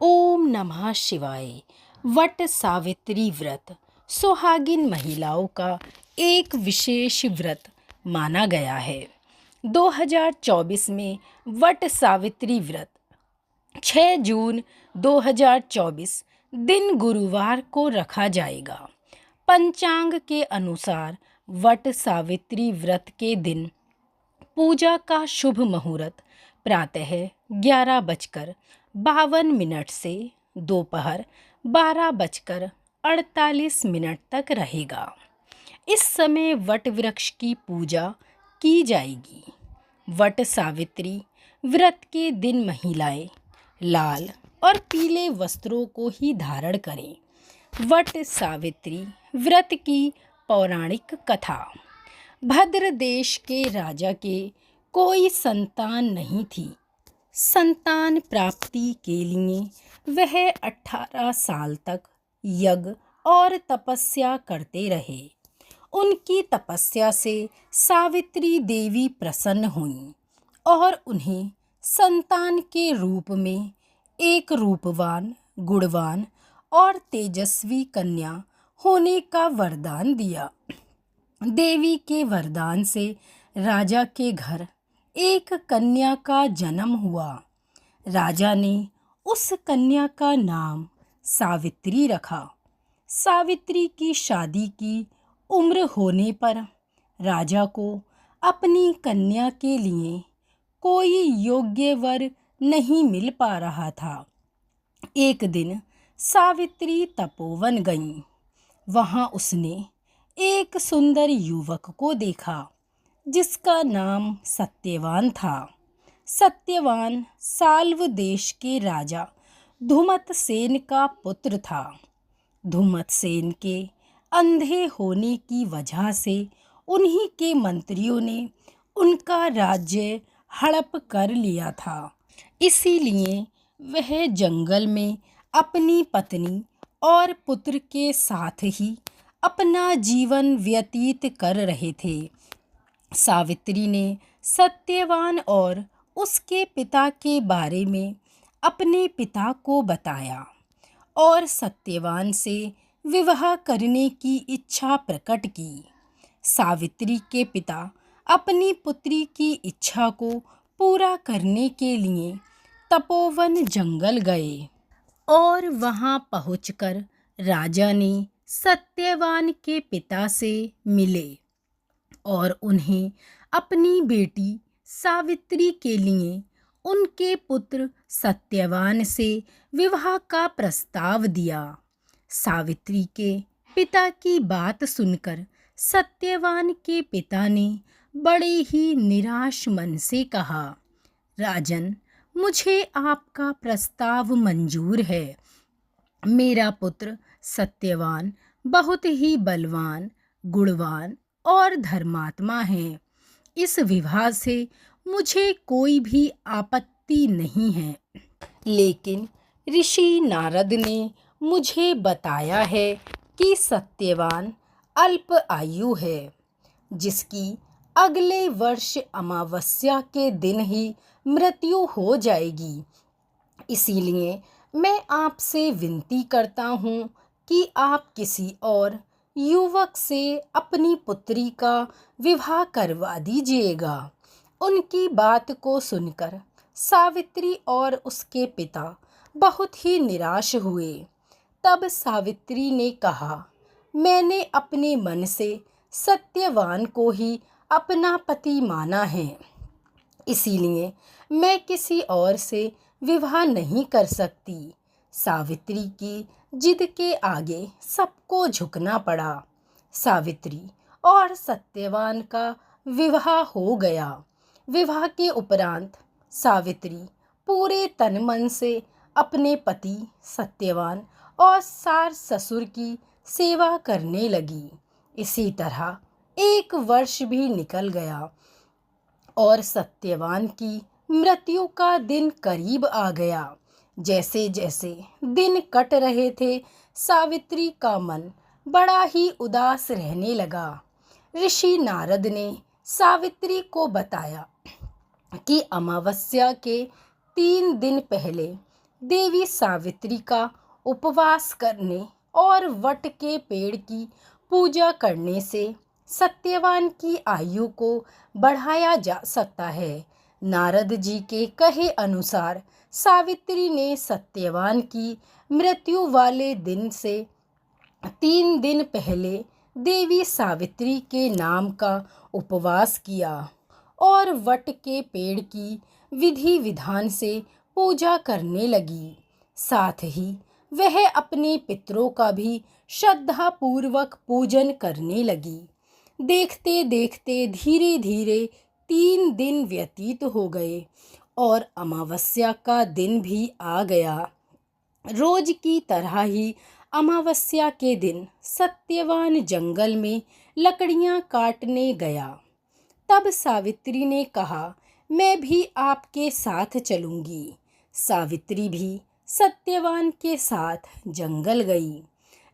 ओम नमः शिवाय। वट सावित्री व्रत सुहागिन महिलाओं का एक विशेष व्रत माना गया है। 2024 में वट सावित्री व्रत 6 जून 2024 दिन गुरुवार को रखा जाएगा। पंचांग के अनुसार वट सावित्री व्रत के दिन पूजा का शुभ मुहूर्त प्रातः 11:52 से दोपहर 12:48 तक रहेगा। इस समय वट वृक्ष की पूजा की जाएगी। वट सावित्री व्रत के दिन महिलाएं लाल और पीले वस्त्रों को ही धारण करें। वट सावित्री व्रत की पौराणिक कथा। भद्र देश के राजा के कोई संतान नहीं थी। संतान प्राप्ति के लिए वह 18 साल तक यज्ञ और तपस्या करते रहे। उनकी तपस्या से सावित्री देवी प्रसन्न हुईं और उन्हें संतान के रूप में एक रूपवान, गुणवान और तेजस्वी कन्या होने का वरदान दिया। देवी के वरदान से राजा के घर एक कन्या का जन्म हुआ। राजा ने उस कन्या का नाम सावित्री रखा। सावित्री की शादी की उम्र होने पर राजा को अपनी कन्या के लिए कोई योग्य वर नहीं मिल पा रहा था। एक दिन सावित्री तपोवन गईं। वहाँ उसने एक सुंदर युवक को देखा जिसका नाम सत्यवान था। सत्यवान साल्व देश के राजा धुमतसेन का पुत्र था। धुमतसेन के अंधे होने की वजह से उन्हीं के मंत्रियों ने उनका राज्य हड़प कर लिया था। इसीलिए वह जंगल में अपनी पत्नी और पुत्र के साथ ही अपना जीवन व्यतीत कर रहे थे। सावित्री ने सत्यवान और उसके पिता के बारे में अपने पिता को बताया और सत्यवान से विवाह करने की इच्छा प्रकट की। सावित्री के पिता अपनी पुत्री की इच्छा को पूरा करने के लिए तपोवन जंगल गए और वहां पहुंचकर राजा ने सत्यवान के पिता से मिले और उन्हें अपनी बेटी सावित्री के लिए उनके पुत्र सत्यवान से विवाह का प्रस्ताव दिया। सावित्री के पिता की बात सुनकर सत्यवान के पिता ने बड़े ही निराश मन से कहा, राजन, मुझे आपका प्रस्ताव मंजूर है। मेरा पुत्र सत्यवान बहुत ही बलवान, गुणवान और धर्मात्मा है। इस विवाह से मुझे कोई भी आपत्ति नहीं है। लेकिन ऋषि नारद ने मुझे बताया है कि सत्यवान अल्प आयु है, जिसकी अगले वर्ष अमावस्या के दिन ही मृत्यु हो जाएगी। इसीलिए मैं आपसे विनती करता हूँ कि आप किसी और युवक से अपनी पुत्री का विवाह करवा दीजिएगा। उनकी बात को सुनकर सावित्री और उसके पिता बहुत ही निराश हुए। तब सावित्री ने कहा, मैंने अपने मन से सत्यवान को ही अपना पति माना है, इसीलिए मैं किसी और से विवाह नहीं कर सकती। सावित्री की जिद के आगे सबको झुकना पड़ा। सावित्री और सत्यवान का विवाह हो गया। विवाह के उपरांत सावित्री पूरे तन मन से अपने पति सत्यवान और सास ससुर की सेवा करने लगी। इसी तरह एक वर्ष भी निकल गया और सत्यवान की मृत्यु का दिन करीब आ गया। जैसे जैसे दिन कट रहे थे, सावित्री का मन बड़ा ही उदास रहने लगा। ऋषि नारद ने सावित्री को बताया कि अमावस्या के 3 दिन पहले देवी सावित्री का उपवास करने और वट के पेड़ की पूजा करने से सत्यवान की आयु को बढ़ाया जा सकता है। नारद जी के कहे अनुसार सावित्री ने सत्यवान की मृत्यु वाले दिन से 3 दिन पहले देवी सावित्री के नाम का उपवास किया और वट के पेड़ की विधि विधान से पूजा करने लगी। साथ ही वह अपने पितरों का भी श्रद्धा पूर्वक पूजन करने लगी। देखते देखते धीरे धीरे 3 दिन व्यतीत हो गए और अमावस्या का दिन भी आ गया। रोज की तरह ही अमावस्या के दिन सत्यवान जंगल में लकड़ियां काटने गया। तब सावित्री ने कहा, मैं भी आपके साथ चलूंगी। सावित्री भी सत्यवान के साथ जंगल गई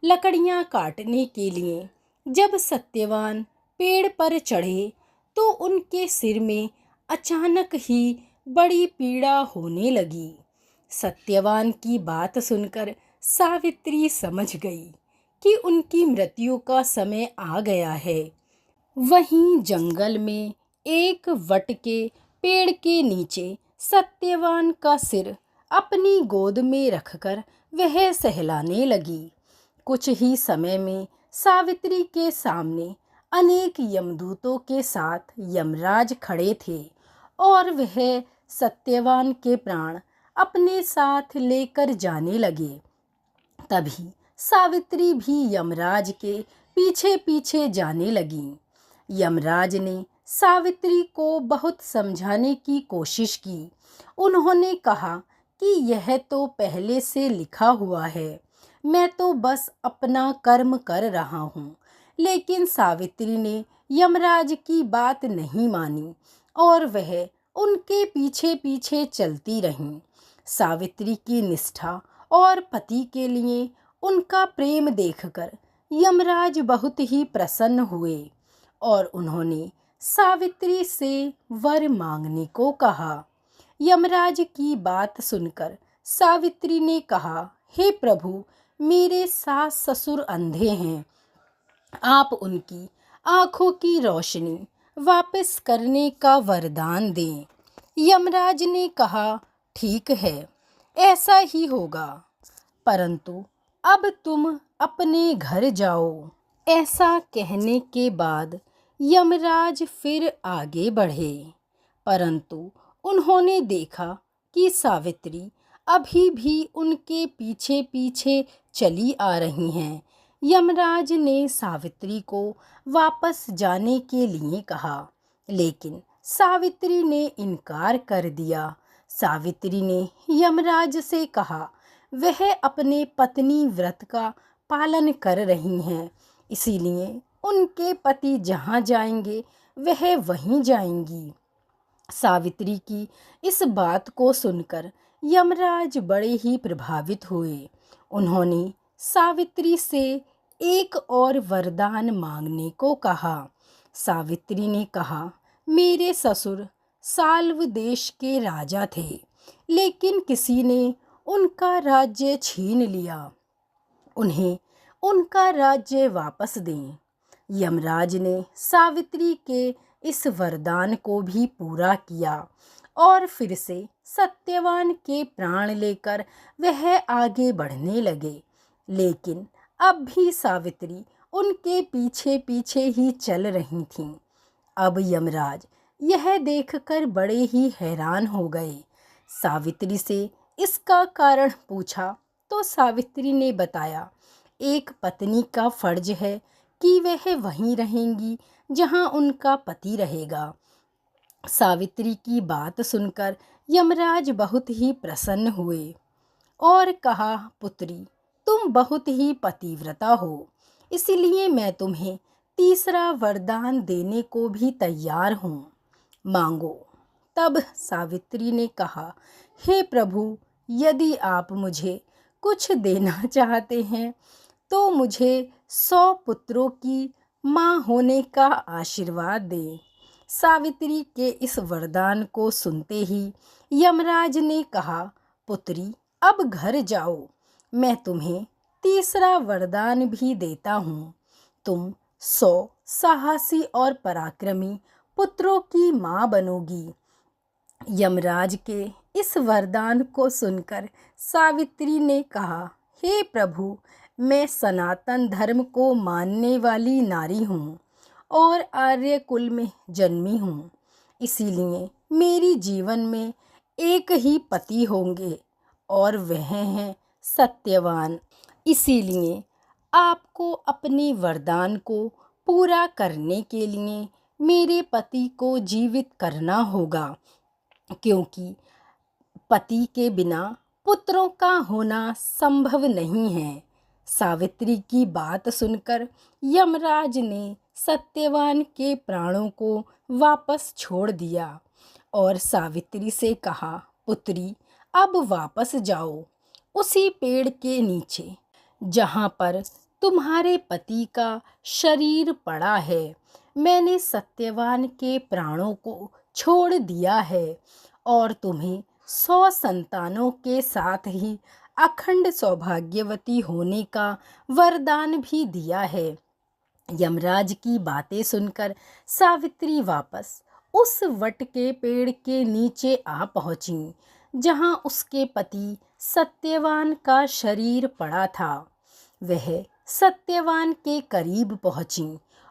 लकड़ियां काटने के लिए। जब सत्यवान पेड़ पर चढ़े तो उनके सिर में अचानक ही बड़ी पीड़ा होने लगी। सत्यवान की बात सुनकर सावित्री समझ गई कि उनकी मृत्यु का समय आ गया है। वहीं जंगल में एक वट के पेड़ के नीचे सत्यवान का सिर अपनी गोद में रखकर वह सहलाने लगी। कुछ ही समय में सावित्री के सामने अनेक यमदूतों के साथ यमराज खड़े थे और वह सत्यवान के प्राण अपने साथ लेकर जाने लगे। तभी सावित्री भी यमराज के पीछे पीछे जाने लगी। यमराज ने सावित्री को बहुत समझाने की कोशिश की। उन्होंने कहा कि यह तो पहले से लिखा हुआ है, मैं तो बस अपना कर्म कर रहा हूँ। लेकिन सावित्री ने यमराज की बात नहीं मानी और वह उनके पीछे पीछे चलती रही। सावित्री की निष्ठा और पति के लिए उनका प्रेम देखकर यमराज बहुत ही प्रसन्न हुए और उन्होंने सावित्री से वर मांगने को कहा। यमराज की बात सुनकर सावित्री ने कहा, हे प्रभु, मेरे सास ससुर अंधे हैं, आप उनकी आंखों की रोशनी वापस करने का वरदान दें। यमराज ने कहा, ठीक है, ऐसा ही होगा, परंतु अब तुम अपने घर जाओ। ऐसा कहने के बाद यमराज फिर आगे बढ़े, परंतु उन्होंने देखा कि सावित्री अभी भी उनके पीछे पीछे चली आ रही हैं। यमराज ने सावित्री को वापस जाने के लिए कहा, लेकिन सावित्री ने इनकार कर दिया। सावित्री ने यमराज से कहा, वह अपने पत्नी व्रत का पालन कर रही हैं, इसीलिए उनके पति जहाँ जाएंगे वह वहीं जाएंगी। सावित्री की इस बात को सुनकर यमराज बड़े ही प्रभावित हुए। उन्होंने सावित्री से एक और वरदान मांगने को कहा। सावित्री ने कहा, मेरे ससुर साल्व देश के राजा थे, लेकिन किसी ने उनका राज्य छीन लिया, उन्हें उनका राज्य वापस दें। यमराज ने सावित्री के इस वरदान को भी पूरा किया और फिर से सत्यवान के प्राण लेकर वह आगे बढ़ने लगे। लेकिन अब भी सावित्री उनके पीछे पीछे ही चल रही थीं। अब यमराज यह देखकर बड़े ही हैरान हो गए। सावित्री से इसका कारण पूछा तो सावित्री ने बताया, एक पत्नी का फर्ज है कि वह वहीं रहेंगी जहां उनका पति रहेगा। सावित्री की बात सुनकर यमराज बहुत ही प्रसन्न हुए और कहा, पुत्री, तुम बहुत ही पतिव्रता हो, इसलिए मैं तुम्हें तीसरा वरदान देने को भी तैयार हूँ, मांगो। तब सावित्री ने कहा, हे प्रभु, यदि आप मुझे कुछ देना चाहते हैं तो मुझे 100 पुत्रों की माँ होने का आशीर्वाद दें। सावित्री के इस वरदान को सुनते ही यमराज ने कहा, पुत्री, अब घर जाओ, मैं तुम्हें तीसरा वरदान भी देता हूँ। तुम 100 साहसी और पराक्रमी पुत्रों की माँ बनोगी। यमराज के इस वरदान को सुनकर सावित्री ने कहा, हे प्रभु, मैं सनातन धर्म को मानने वाली नारी हूँ और आर्य कुल में जन्मी हूँ, इसीलिए मेरी जीवन में एक ही पति होंगे और वह हैं सत्यवान। इसीलिए आपको अपने वरदान को पूरा करने के लिए मेरे पति को जीवित करना होगा, क्योंकि पति के बिना पुत्रों का होना संभव नहीं है। सावित्री की बात सुनकर यमराज ने सत्यवान के प्राणों को वापस छोड़ दिया और सावित्री से कहा, पुत्री, अब वापस जाओ उसी पेड़ के नीचे जहाँ पर तुम्हारे पति का शरीर पड़ा है। मैंने सत्यवान के प्राणों को छोड़ दिया है और तुम्हें 100 संतानों के साथ ही अखंड सौभाग्यवती होने का वरदान भी दिया है। यमराज की बातें सुनकर सावित्री वापस उस वट के पेड़ के नीचे आ पहुंची जहां उसके पति सत्यवान का शरीर पड़ा था। वह सत्यवान के करीब पहुंची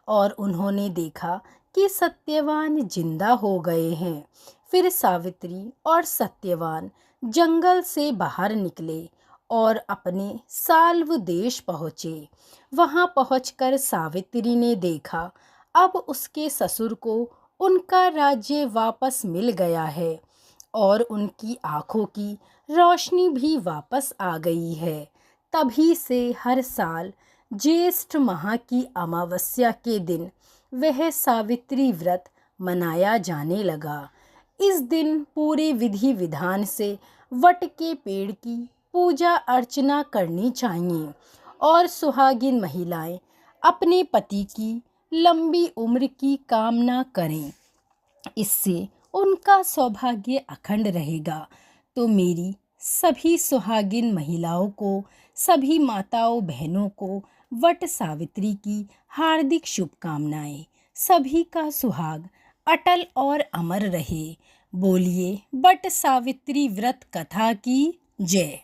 और उन्होंने देखा कि सत्यवान जिंदा हो गए हैं। फिर सावित्री और सत्यवान जंगल से बाहर निकले और अपने साल्व देश पहुँचे। वहाँ पहुँचकर सावित्री ने देखा अब उसके ससुर को उनका राज्य वापस मिल गया है और उनकी आँखों की रोशनी भी वापस आ गई है। तभी से हर साल ज्येष्ठ माह की अमावस्या के दिन वह सावित्री व्रत मनाया जाने लगा। इस दिन पूरे विधि विधान से वट के पेड़ की पूजा अर्चना करनी चाहिए और सुहागिन महिलाएं अपने पति की लंबी उम्र की कामना करें, इससे उनका सौभाग्य अखंड रहेगा। तो मेरी सभी सुहागिन महिलाओं को, सभी माताओं बहनों को वट सावित्री की हार्दिक शुभकामनाएं। सभी का सुहाग अटल और अमर रहे। बोलिए वट सावित्री व्रत कथा की जय।